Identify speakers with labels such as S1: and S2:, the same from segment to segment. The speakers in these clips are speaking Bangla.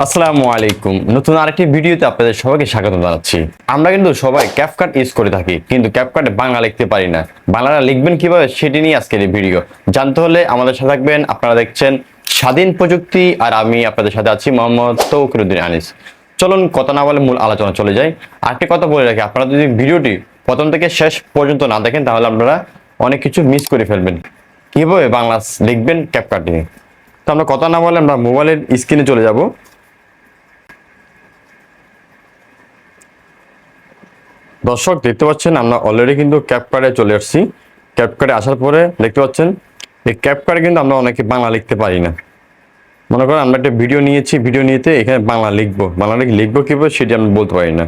S1: আসসালামু আলাইকুম। নতুন আরেকটি ভিডিওতে আপনাদের সবাইকে স্বাগত জানাচ্ছি। আমরা কিন্তু সবাই ক্যাপকাট ইউজ করে থাকি, কিন্তু ক্যাপকাটে বাংলা লিখতে পারি না। বাংলাটা লিখবেন কিভাবে সেটি নিয়ে আজকের এই ভিডিও। জানতে হলে আমাদের সাথে থাকবেন। আপনারা দেখছেন স্বাধীন প্রযুক্তি, আর আমি আপনাদের সাথে আছি মোহাম্মদ তৌকিরউদ্দিন আনিস। চলুন কথা না বলে মূল আলোচনা চলে যাই। আরেকটি কথা বলে রাখি, আপনারা যদি ভিডিওটি প্রথম থেকে শেষ পর্যন্ত না দেখেন তাহলে আপনারা অনেক কিছু মিস করে ফেলবেন। কিভাবে বাংলা লিখবেন ক্যাপকাট নিয়ে। তো আমরা কথা না বলে আমরা মোবাইলের স্ক্রিনে চলে যাব। দর্শক দেখতে পাচ্ছেন আমরা অলরেডি কিন্তু ক্যাপকাটে চলে আসছি। ক্যাপকাটে আসার পরে দেখতে পাচ্ছেন এই ক্যাপকাটে কিন্তু আমরা অনেকে বাংলা লিখতে পারি না। মনে করেন আমরা একটা ভিডিও নিয়েছি, ভিডিও নিতে এখানে বাংলা লিখবো, বাংলাটা লিখবো কীভাবে সেটি আমি বলতে পারি না।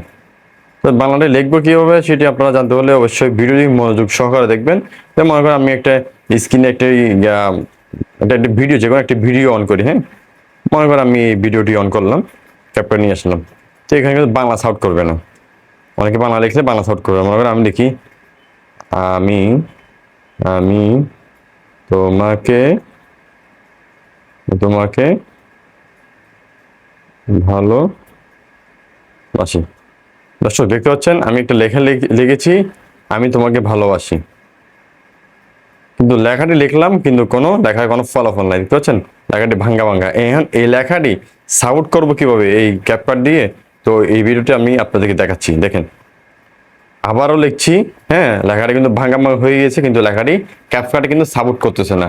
S1: তো বাংলাটা লিখবো কীভাবে সেটি আপনারা জানতে হলে অবশ্যই ভিডিওটি মনোযোগ সহকারে দেখবেন। তো মনে করেন আমি একটা স্ক্রিনে একটা ভিডিও, যে কোনো একটা ভিডিও অন করি। হ্যাঁ, মনে করেন আমি এই ভিডিওটি অন করলাম, ক্যাপকাট নিয়ে আসলাম। তো এখানে কিন্তু বাংলা সাউন্ড করবে না। অনেকে বাংলা লিখলে বাংলা সাউন্ড করবে। মনে করেন আমি লিখি আমি আমি তোমাকে তোমাকে ভালোবাসি। দর্শক দেখতে পাচ্ছেন আমি একটা লেখা লিখেছি, আমি তোমাকে ভালোবাসি। কিন্তু লেখাটি লিখলাম কিন্তু কোনো লেখার কোনো ফলাফল নাই। দেখতে পাচ্ছেন লেখাটি ভাঙ্গা ভাঙ্গা। এখন এই লেখাটি সাউন্ড করবো কিভাবে এই ক্যাপকাট দিয়ে, তো এই ভিডিওটি আমি আপনাদেরকে দেখাচ্ছি। দেখেন আবারও লিখছি। হ্যাঁ, লেখাটি কিন্তু ভাঙ্গা হয়ে গেছে, কিন্তু লেখাটি ক্যাপকাটে কিন্তু সাপোর্ট করতেছে না।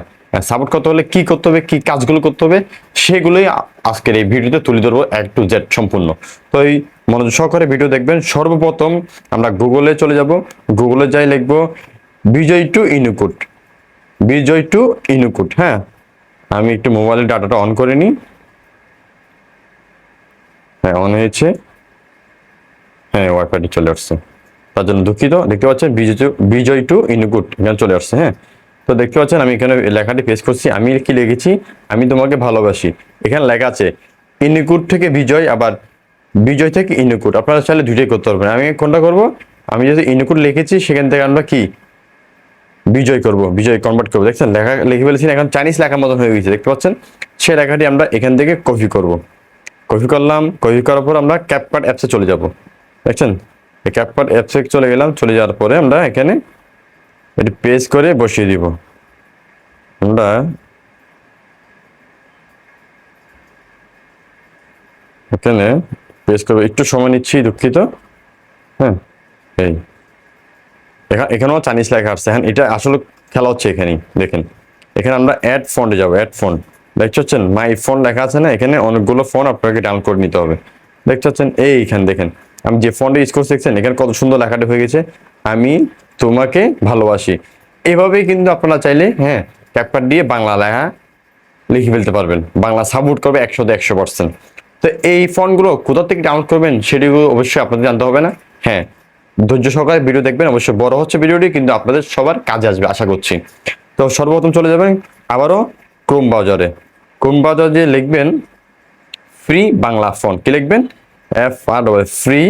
S1: সাপোর্ট করতে হলে কি করতে হবে, কি কাজগুলো করতে হবে সেগুলোই আজকের এই ভিডিওতে তুলে ধরবো A to Z সম্পূর্ণ। তো এই মনোযোগ সহকারে ভিডিও দেখবেন। সর্বপ্রথম আমরা গুগলে চলে যাব। গুগলে যাই লিখবো বিজয় টু ইনুকুট, বিজয় টু ইনুকুট। হ্যাঁ, আমি একটু মোবাইলের ডাটাটা অন করে নিই। হ্যাঁ, অন হয়েছে। হ্যাঁ, ওয়াইফাইটি চলে আসছে, তার জন্য দুঃখিত। দেখতে পাচ্ছেন বিজয় টু ইনুকুট এখানে চলে আসছে। হ্যাঁ, তো দেখতে পাচ্ছেন আমি এখানে লেখাটি পেস্ট করছি। আমি কি লিখেছি, আমি তোমাকে ভালোবাসি। এখানে লেখা আছে ইনুকুট থেকে বিজয়, আবার বিজয় থেকে ইনুকুট। আপনারা চাইলে দুইটাই করতে পারবেন। আমি কোনটা করব, আমি যদি ইনুকুট লিখেছি সেখান থেকে আমরা কি বিজয় করব, বিজয় কনভার্ট করবো। দেখছেন লেখা লিখে ফেলেছি, এখন চাইনিজ লেখার মতন হয়ে গেছে। দেখতে পাচ্ছেন সেই লেখাটি আমরা এখান থেকে কপি করব। কপি করলাম, কপি করার পর আমরা ক্যাপকাট অ্যাপসে চলে যাব। দেখছেন এই ক্যাপকাট অ্যাপসে চলে গেলাম। চলে যাওয়ার পরে আমরা এখানে এটি পেস্ট করে বসিয়ে দিব। আমরা এখানে পেস্ট করবো, একটু সময় নিচ্ছি, দুঃখিত। হ্যাঁ, এই এখানেও চাইনিজ লেখা আসছে। হ্যাঁ, এটা আসলে খেলা হচ্ছে এখানেই। দেখেন এখানে আমরা অ্যাড ফন্টে যাবো। অ্যাড ফন্ট দেখতে পাচ্ছেন মাই ফোন লেখা আছে না, এখানে অনেকগুলো ফোন আপনাকে ডাউনলোড করে নিতে হবে। দেখতে পাচ্ছেন এইখানে দেখেন আমি যে ফন্টে ইউজ করছি, দেখছেন এখানে কত সুন্দর লেখাটা হয়ে গেছে, আমি তোমাকে ভালোবাসি। এভাবেই কিন্তু আপনারা চাইলে হ্যাঁ ক্যাপকাট দিয়ে বাংলা লেখা লিখে ফেলতে পারবেন। বাংলা সাপোর্ট করবে 100%। তো এই ফন্টগুলো কোথা থেকে ডাউনলোড করবেন সেটিগুলো অবশ্যই আপনাদের জানতে হবে না। হ্যাঁ, ধৈর্য সহকারে ভিডিও দেখবেন। অবশ্যই বড় হচ্ছে ভিডিওটি, কিন্তু আপনাদের সবার কাজে আসবে আশা করছি। তো সর্বপ্রথম চলে যাবেন আবারও ক্রোম ব্রাউজারে। ক্রোম ব্রাউজার দিয়ে লিখবেন ফ্রি বাংলা ফন্ট। কি লিখবেন, ফ্রি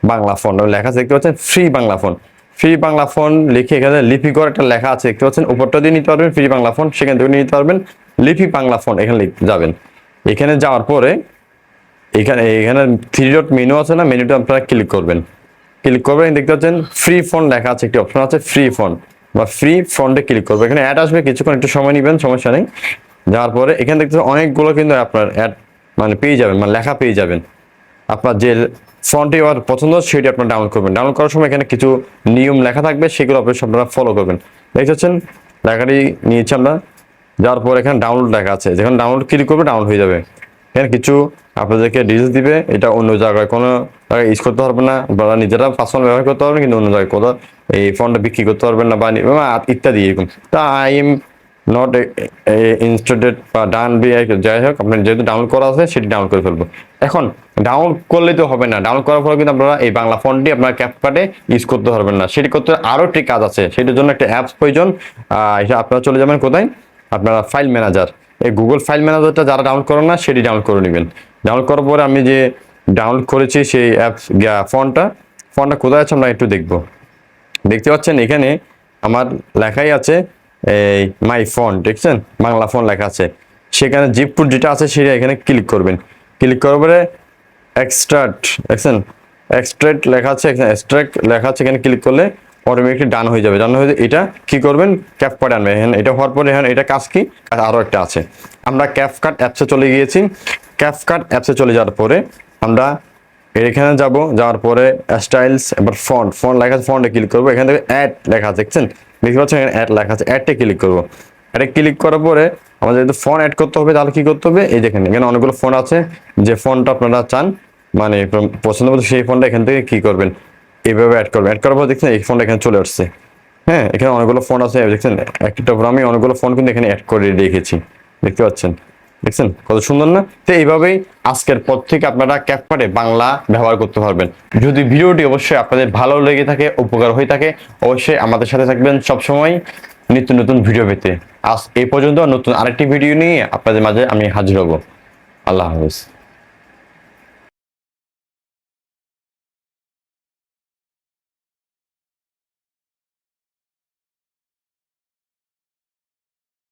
S1: বাংলা ফন্ট লেখা আছে, দেখতে পাচ্ছেন free Bangla font. Free Bangla font লিখে এখানে লিপিকর একটা লেখা আছে, দেখতে পাচ্ছেন উপরটা দিয়ে নিতে পারবেন ফ্রি বাংলা ফন্ট, সেখান থেকে নিতে পারবেন লিপি বাংলা ফন্ট। এখানে যাবেন, এখানে যাওয়ার পরে এখানে এখানে 3 ডট মেনু আছে না, মেনুটা আপনারা ক্লিক করবেন। ক্লিক করবেন, দেখতে পাচ্ছেন ফ্রি ফন্ট লেখা আছে, একটি অপশন আছে ফ্রি ফন্ট বা ফ্রি ফন্টে ক্লিক করবেন। এখানে অ্যাড আসবে, কিছুক্ষণ একটু সময় নেবেন, সমস্যা নেই। যাওয়ার পরে এখানে দেখতে অনেকগুলো কিন্তু আপনার অ্যাড মানে পেয়ে যাবেন, মানে লেখা পেয়ে যাবেন। আপনার যে ফন্টে আর পছন্দ সেটি আপনার ডাউনলোড করবেন। ডাউনলোড করার সময় এখানে কিছু নিয়ম লেখা থাকবে, সেগুলো অবশ্যই আপনারা ফলো করবেন। দেখতে পাচ্ছেন লেখাটি নিয়েছি আমরা। যাওয়ার পর এখানে ডাউনলোড লেখা আছে, যখন ডাউনলোড ক্লিক করবে ডাউনলোড হয়ে যাবে। এখানে কিছু আপনাদেরকে ডিটেলস দিবে, এটা অন্য জায়গায় কোনো জায়গায় ইউজ করতে পারবেন না, আপনারা নিজেরা পার্সোনাল ব্যবহার করতে পারবেন, কিন্তু অন্য জায়গায় কোথাও এই ফন্টটা বিক্রি করতে পারবেন না বা ইত্যাদি এরকম। তা আই এম নট ইনস্টলেড বা ডান বি, যাই হোক আপনার যেহেতু ডাউনলোড করা আছে সেটি ডাউনলোড করে ফেলবো। এখন ডাউনলোড করলে তো হবে না, ডাউনলোড করার পরে কিন্তু আপনারা এই বাংলা ফন্টটি আপনার ক্যাপকাটে ইউজ করতে পারবেন না। সেটি করতে আরও একটি কাজ আছে, সেটার জন্য একটা অ্যাপস প্রয়োজন। এটা আপনারা চলে যাবেন কোথায়, আপনারা ফাইল ম্যানেজার। এই গুগল ফাইল ম্যানেজারটা যারা ডাউনলোড করেন না সেটি ডাউনলোড করে নেবেন। ডাউনলোড করার পরে আমি যে ডাউনলোড করেছি সেই অ্যাপস ফন্টটা কোথায় আছে আমরা একটু দেখব। দেখতে পাচ্ছেন এখানে আমার লেখাই আছে এই মাই ফন্ট, দেখছেন বাংলা ফন্ট লেখা আছে। সেখানে জিপ টুল যেটা আছে সেটা এখানে ক্লিক করবেন। ক্লিক করার পরে এক্সট্রাক্ট দেখছেন, এক্সট্রাক্ট লেখা আছে, এখানে এক্সট্রাক্ট লেখা আছে, এখানে ক্লিক করলে অটোমেটিকলি ডান হয়ে যাবে। ডান হয়ে এটা কি করবেন, ক্যাপকাট আনবে। এখানে এটা হওয়ার পরে এখানে এটা কাজ কি, আরও একটা আছে। আমরা ক্যাপকাট অ্যাপসে চলে গিয়েছি। ক্যাপকাট অ্যাপসে চলে যাওয়ার পরে আমরা এখানে যাব, যাওয়ার পরে স্টাইলস, এবার ফন্ট, ফন্ট লেখা আছে, ফন্টে ক্লিক করবো। এখান থেকে অ্যাড লেখা আছে, দেখছেন, দেখতে পাচ্ছেন এখানে অ্যাড লেখা আছে, অ্যাডে ক্লিক করবো। অ্যাডে ক্লিক করার পরে আমাদের যদি ফন্ট অ্যাড করতে হবে তাহলে কি করতে হবে, এই দেখেন এখানে অনেকগুলো ফন্ট আছে, যে ফন্টটা আপনারা চান মানে পছন্দ মতো সেই ফন্টটা এখান থেকে কি করবেন, এইভাবে অ্যাড করবেন। অ্যাড করার পর দেখছেন এই ফন্ট এখানে চলে আসছে। হ্যাঁ, এখানে অনেকগুলো ফন্ট আছে, দেখছেন একটা পর আমি অনেকগুলো ফন্ট কিন্তু এখানে অ্যাড করে রেখেছি, দেখতে পাচ্ছেন, দেখছেন কত সুন্দর না। তো এইভাবেই আজকের পর থেকে আপনারা ক্যাপকাটে বাংলা ব্যবহার করতে পারবেন। যদি ভিডিওটি অবশ্যই আপনাদের ভালো লেগে থাকে, উপকার হয়ে থাকে, অবশ্যই আমাদের সাথে থাকবেন সবসময় নিত্য নতুন ভিডিও পেতে। আজ এই পর্যন্ত, নতুন আরেকটি ভিডিও নিয়ে আপনাদের মাঝে আমি হাজির হব। আল্লাহ হাফেজ।